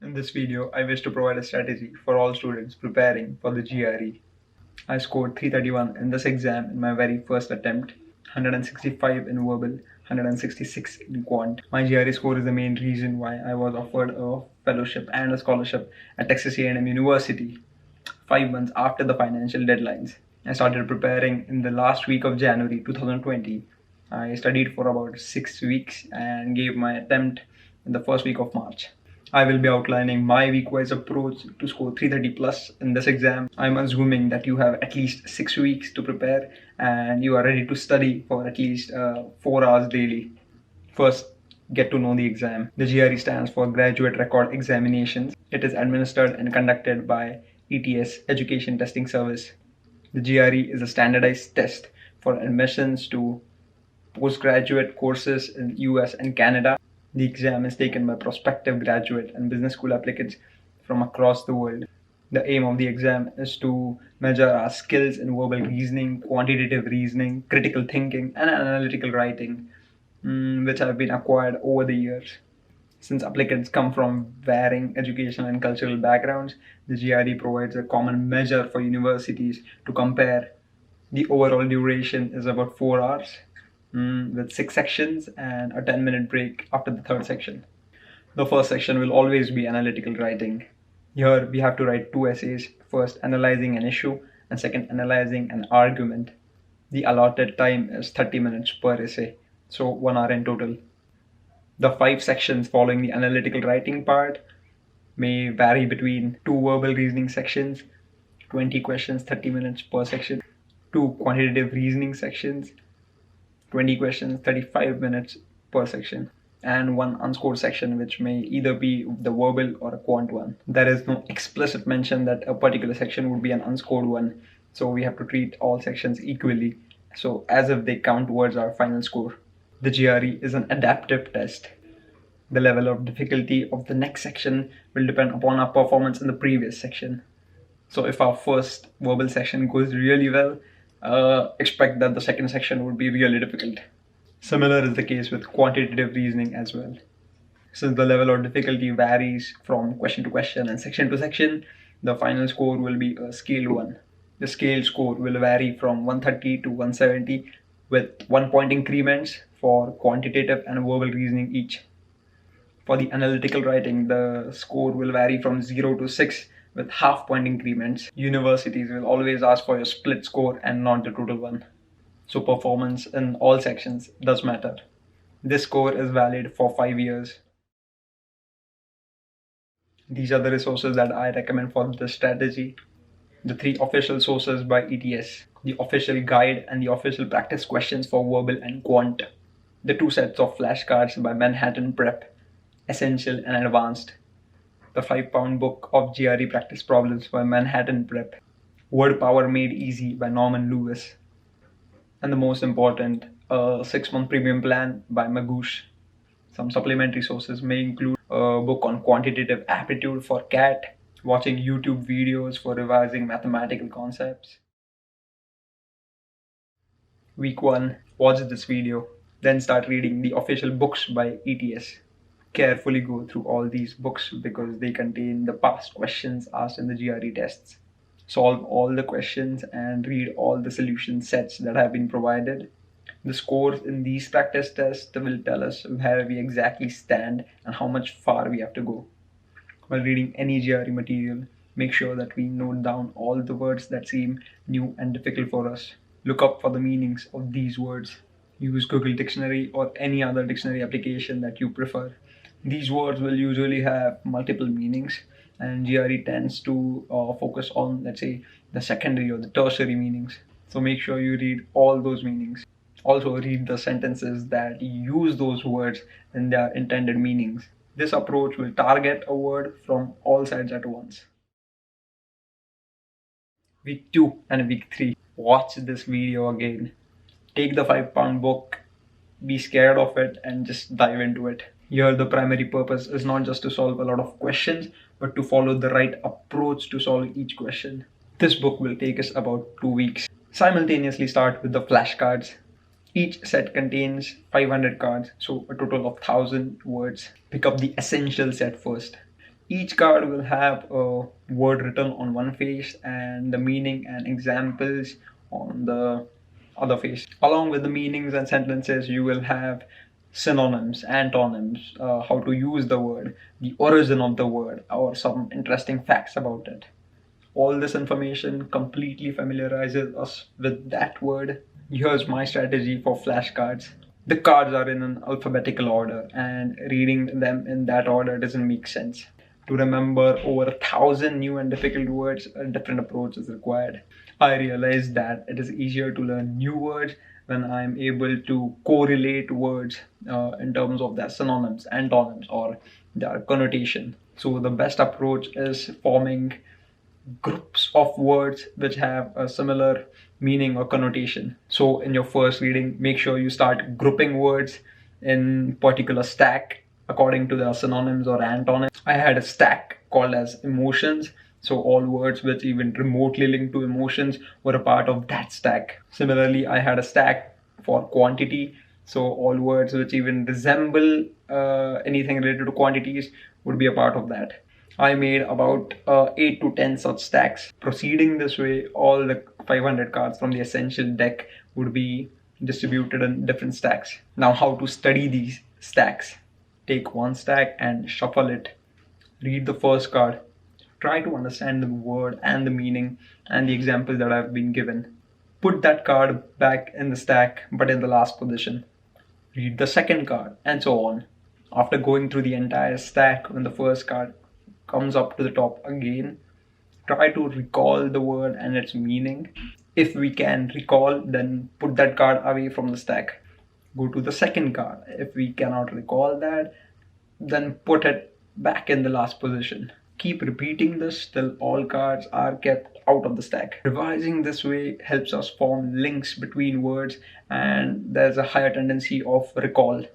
In this video, I wish to provide a strategy for all students preparing for the GRE. I scored 331 in this exam in my very first attempt, 165 in verbal, 166 in quant. My GRE score is the main reason why I was offered a fellowship and a scholarship at Texas A&M University 5 months after the financial deadlines. I started preparing in the last week of January 2020. I studied for about 6 weeks and gave my attempt in the first week of March. I will be outlining my week-wise approach to score 330 plus in this exam. I'm assuming that you have at least 6 weeks to prepare and you are ready to study for at least 4 hours daily. First, get to know the exam. The GRE stands for Graduate Record Examinations. It is administered and conducted by ETS Education Testing Service. The GRE is a standardized test for admissions to postgraduate courses in US and Canada. The exam is taken by prospective graduate and business school applicants from across the world. The aim of the exam is to measure our skills in verbal reasoning, quantitative reasoning, critical thinking, and analytical writing, which have been acquired over the years. Since applicants come from varying educational and cultural backgrounds, the GRE provides a common measure for universities to compare. The overall duration is about 4 hours, with 6 sections and a 10-minute break after the third section. The first section will always be analytical writing. Here we have to write 2 essays, first analyzing an issue and second analyzing an argument. The allotted time is 30 minutes per essay, so 1 hour in total. The 5 sections following the analytical writing part may vary between 2 verbal reasoning sections, 20 questions, 30 minutes per section, 2 quantitative reasoning sections, 20 questions, 35 minutes per section, and 1 unscored section, which may either be the verbal or a quant one. There is no explicit mention that a particular section would be an unscored one, so we have to treat all sections equally, so as if they count towards our final score. The GRE is an adaptive test. The level of difficulty of the next section will depend upon our performance in the previous section. So if our first verbal section goes really well, expect that the second section would be really difficult. Similar is the case with quantitative reasoning as well. Since the level of difficulty varies from question to question and section to section, the final score will be a scaled one. The scaled score will vary from 130 to 170 with 1 point increments for quantitative and verbal reasoning each. For the analytical writing, the score will vary from 0 to 6 with half-point increments. Universities will always ask for your split score and not the total one. So performance in all sections does matter. This score is valid for 5 years. These are the resources that I recommend for this strategy. The 3 official sources by ETS, the official guide and the official practice questions for verbal and quant. The 2 sets of flashcards by Manhattan Prep, Essential and Advanced. The 5-pound book of GRE practice problems by Manhattan Prep, Word Power Made Easy by Norman Lewis, and the most important, a 6-month premium plan by Magoosh. Some supplementary sources may include a book on quantitative aptitude for CAT, watching YouTube videos for revising mathematical concepts. Week 1, watch this video, then start reading the official books by ETS. Carefully go through all these books because they contain the past questions asked in the GRE tests. Solve all the questions and read all the solution sets that have been provided. The scores in these practice tests will tell us where we exactly stand and how much far we have to go. While reading any GRE material, make sure that we note down all the words that seem new and difficult for us. Look up for the meanings of these words. Use Google Dictionary or any other dictionary application that you prefer. These words will usually have multiple meanings, and GRE tends to focus on, let's say, the secondary or the tertiary meanings. So make sure you read all those meanings. Also read the sentences that use those words in their intended meanings. This approach will target a word from all sides at once. Week 2 and week 3. Watch this video again. Take the 5-pound book, be scared of it, and just dive into it. Here the primary purpose is not just to solve a lot of questions, but to follow the right approach to solve each question. This book will take us about 2 weeks. Simultaneously start with the flashcards. Each set contains 500 cards, so a total of 1000 words. Pick up the essential set first. Each card will have a word written on one face and the meaning and examples on the other face. Along with the meanings and sentences, you will have synonyms, antonyms, how to use the word, the origin of the word, or some interesting facts about it. All this information completely familiarizes us with that word. Here's my strategy for flashcards. The cards are in an alphabetical order, and reading them in that order doesn't make sense. To remember over 1,000 new and difficult words, a different approach is required. I realized that it is easier to learn new words when I'm able to correlate words in terms of their synonyms, antonyms, or their connotation. So the best approach is forming groups of words which have a similar meaning or connotation. So in your first reading, make sure you start grouping words in particular stack according to their synonyms or antonyms. I had a stack called as emotions. So all words which even remotely link to emotions were a part of that stack. Similarly, I had a stack for quantity. So all words which even resemble anything related to quantities would be a part of that. I made about 8 to 10 such stacks. Proceeding this way, all the 500 cards from the essential deck would be distributed in different stacks. Now, how to study these stacks? Take one stack and shuffle it. Read the first card. Try to understand the word and the meaning and the examples that have been given. Put that card back in the stack, but in the last position. Read the second card, and so on. After going through the entire stack, when the first card comes up to the top again, try to recall the word and its meaning. If we can recall, then put that card away from the stack. Go to the second card. If we cannot recall that, then put it back in the last position. Keep repeating this till all cards are kept out of the stack. Revising this way helps us form links between words, and there's a higher tendency of recall.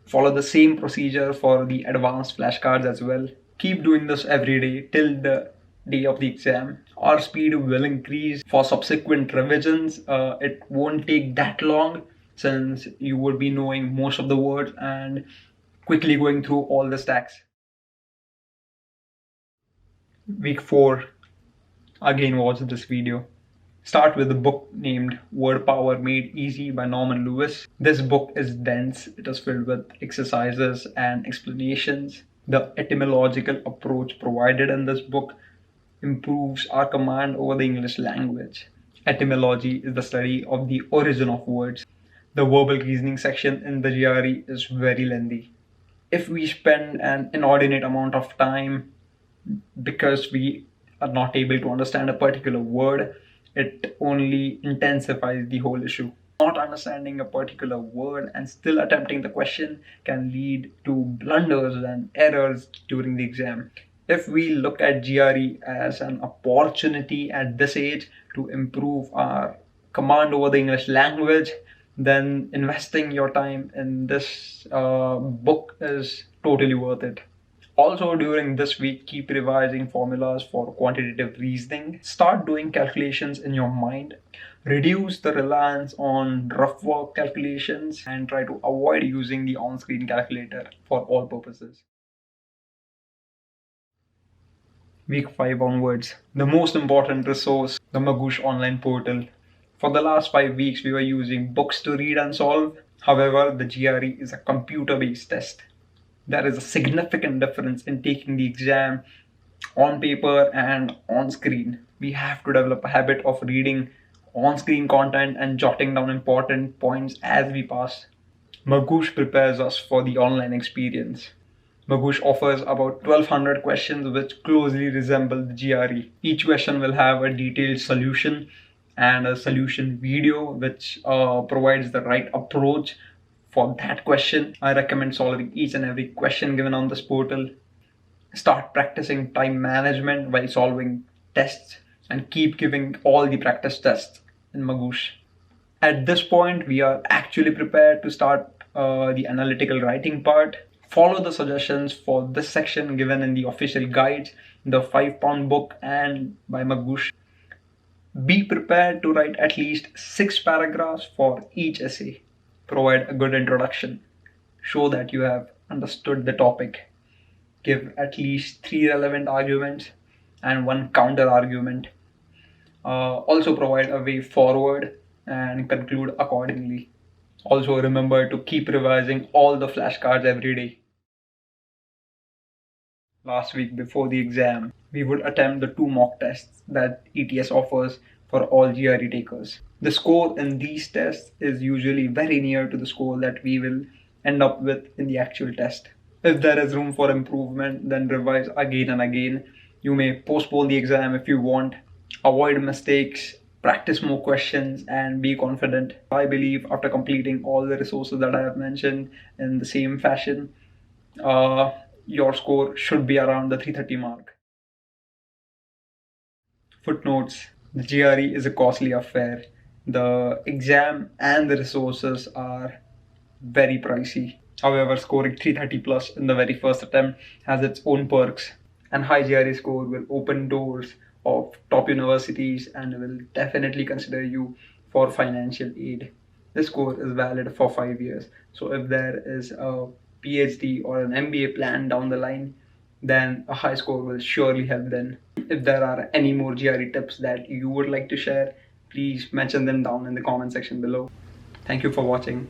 Follow the same procedure for the advanced flashcards as well. Keep doing this every day till the day of the exam. Our speed will increase for subsequent revisions. It won't take that long since you would be knowing most of the words and quickly going through all the stacks. Week 4. Again, watch this video. Start with a book named Word Power Made Easy by Norman Lewis. This book is dense. It is filled with exercises and explanations. The etymological approach provided in this book improves our command over the English language. Etymology is the study of the origin of words. The verbal reasoning section in the GRE is very lengthy. If we spend an inordinate amount of time because we are not able to understand a particular word, it only intensifies the whole issue. Not understanding a particular word and still attempting the question can lead to blunders and errors during the exam. If we look at GRE as an opportunity at this age to improve our command over the English language, then investing your time in this book is totally worth it. Also, during this week, keep revising formulas for quantitative reasoning. Start doing calculations in your mind. Reduce the reliance on rough work calculations and try to avoid using the on-screen calculator for all purposes. Week 5 onwards. The most important resource, the Magoosh online portal. For the last 5 weeks, we were using books to read and solve. However, the GRE is a computer-based test. There is a significant difference in taking the exam on paper and on screen. We have to develop a habit of reading on-screen content and jotting down important points as we pass. Magoosh prepares us for the online experience. Magoosh offers about 1200 questions which closely resemble the GRE. Each question will have a detailed solution and a solution video which provides the right approach for that question. I recommend solving each and every question given on this portal. Start practicing time management while solving tests and keep giving all the practice tests in Magoosh. At this point, we are actually prepared to start the analytical writing part. Follow the suggestions for this section given in the official guides, the 5-pound book, and by Magoosh. Be prepared to write at least 6 paragraphs for each essay. Provide a good introduction. Show that you have understood the topic. give at least 3 relevant arguments and 1 counter argument. Also provide a way forward and conclude accordingly. Also remember to keep revising all the flashcards every day. Last week before the exam, we would attempt the 2 mock tests that ETS offers for all GRE takers. The score in these tests is usually very near to the score that we will end up with in the actual test. If there is room for improvement, then revise again and again. You may postpone the exam if you want. Avoid mistakes, practice more questions, and be confident. I believe after completing all the resources that I have mentioned in the same fashion, your score should be around the 330 mark. Footnotes: the GRE is a costly affair. The exam and the resources are very pricey. However, scoring 330 plus in the very first attempt has its own perks, and high GRE score will open doors of top universities and will definitely consider you for financial aid. This score is valid for 5 years. So if there is a PhD or an MBA plan down the line, then a high score will surely help then. If there are any more GRE tips that you would like to share, please mention them down in the comment section below. Thank you for watching.